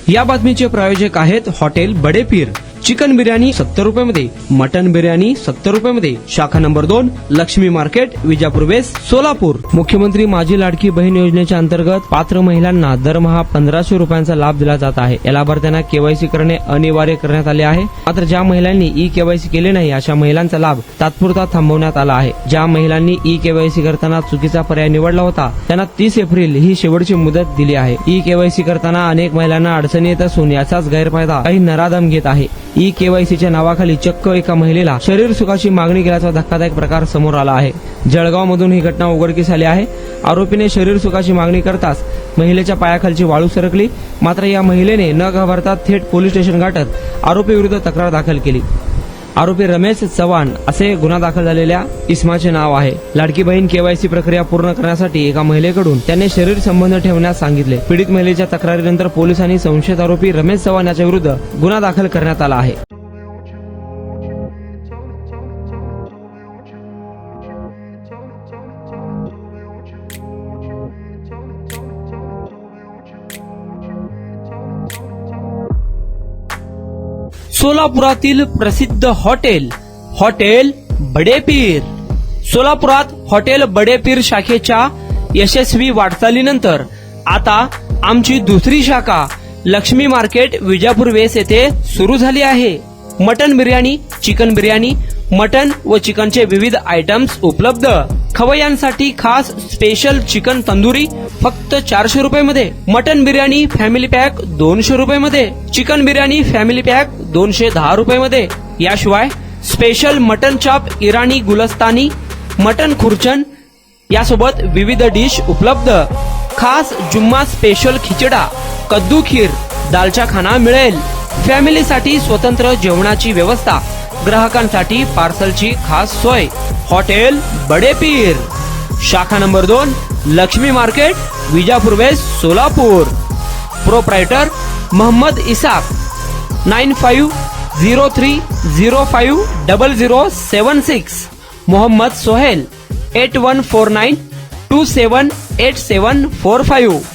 या बातमीचे प्रायोजक आहेत हॉटेल बडे पीर। चिकन बिर्याणी 70 रुपयामध्ये, मटन बिर्याणी 70 रुपयामध्ये। शाखा number 2, Laxmi market, Vijapur west, Solapur. मुख्यमंत्री माझी लाडकी बहीण योजनेच्या अंतर्गत पात्र महिलांना दरमहा 1500 रुपयांचा लाभ दिला जात आहे। या लाभार्थ्यांना केवायसी करणे अनिवार्य करण्यात आले आहे। मात्र ज्या महिलांनी ई केवायसी केले नाही अशा महिलांचा लाभ तात्पुरता थांबवण्यात आला आहे। ज्या महिलांनी ई केवायसी करताना चुकीचा पर्याय निवडला होता त्यांना 30 एप्रिल ही शेवटची मुदत दिली आहे। ई केवायसी करताना अनेक महिलांना अडचणी येत असून याचाच गैरफायदा काही नराधम घेत आहे। ई केवायसीच्या नावाखाली चक्क एका महिलेला शरीर सुखाची मागणी केल्याचा धक्कादायक प्रकार समोर आला आहे। जळगाव मधून ही घटना उघडकीस आली आहे। आरोपीने शरीर सुखाची मागणी करताच महिलेच्या पायाखालची वाळू सरकली। मात्र या महिलेने न घाबरता थेट पोलीस स्टेशन गाठत आरोपी विरुद्ध तक्रार दाखल केली। आरोपी रमेश चव्हाण असे गुन्हा दाखल झालेल्या इसमाचे नाव आहे। लाडकी बहीण केवायसी प्रक्रिया पूर्ण करण्यासाठी एका महिलेकडून त्याने शरीर संबंध ठेवण्यास सांगितले। पीडित महिलेच्या तक्रारीनंतर पोलिसांनी संशयित आरोपी रमेश चव्हाण याच्या विरुद्ध गुन्हा दाखल करण्यात आला आहे। सोलापुरातील प्रसिद्ध हॉटेल बडे पीर। सोलापुरात हॉटेल बडे पीर शाखेच्या यशस्वी वाटचालीनंतर आता आमची दुसरी शाखा लक्ष्मी मार्केट, विजापूर वेस्ट येथे सुरू झाली आहे। Mutton biryani, chicken biryani, mutton व चिकनचे विविध आयटम्स उपलब्ध। खवय्यांसाठी खास स्पेशल चिकन तंदुरी फक्त 400 रुपयामध्ये, मटन बिर्याणी फॅमिली पॅक 200 रुपयामध्ये, चिकन बिर्याणी फॅमिली पॅक 210 रुपयामध्ये। याशिवाय स्पेशल मटन चाप, इराणी गुलस्तानी, मटन खुर्चन यासोबत विविध डिश उपलब्ध। खास जुम्मा स्पेशल खिचडा, कद्दू खीर, दालचा खाना मिळेल। फॅमिलीसाठी स्वतंत्र जेवणाची व्यवस्था, ग्राहकांसाठी पार्सलची खास सोय। हॉटेल बडे पीर, शाखा number 2, Laxmi market, Vijapur west, Solapur. Proprietor Mohammed Isaq, 9503050076। Mohammed Sohail, 8149278745।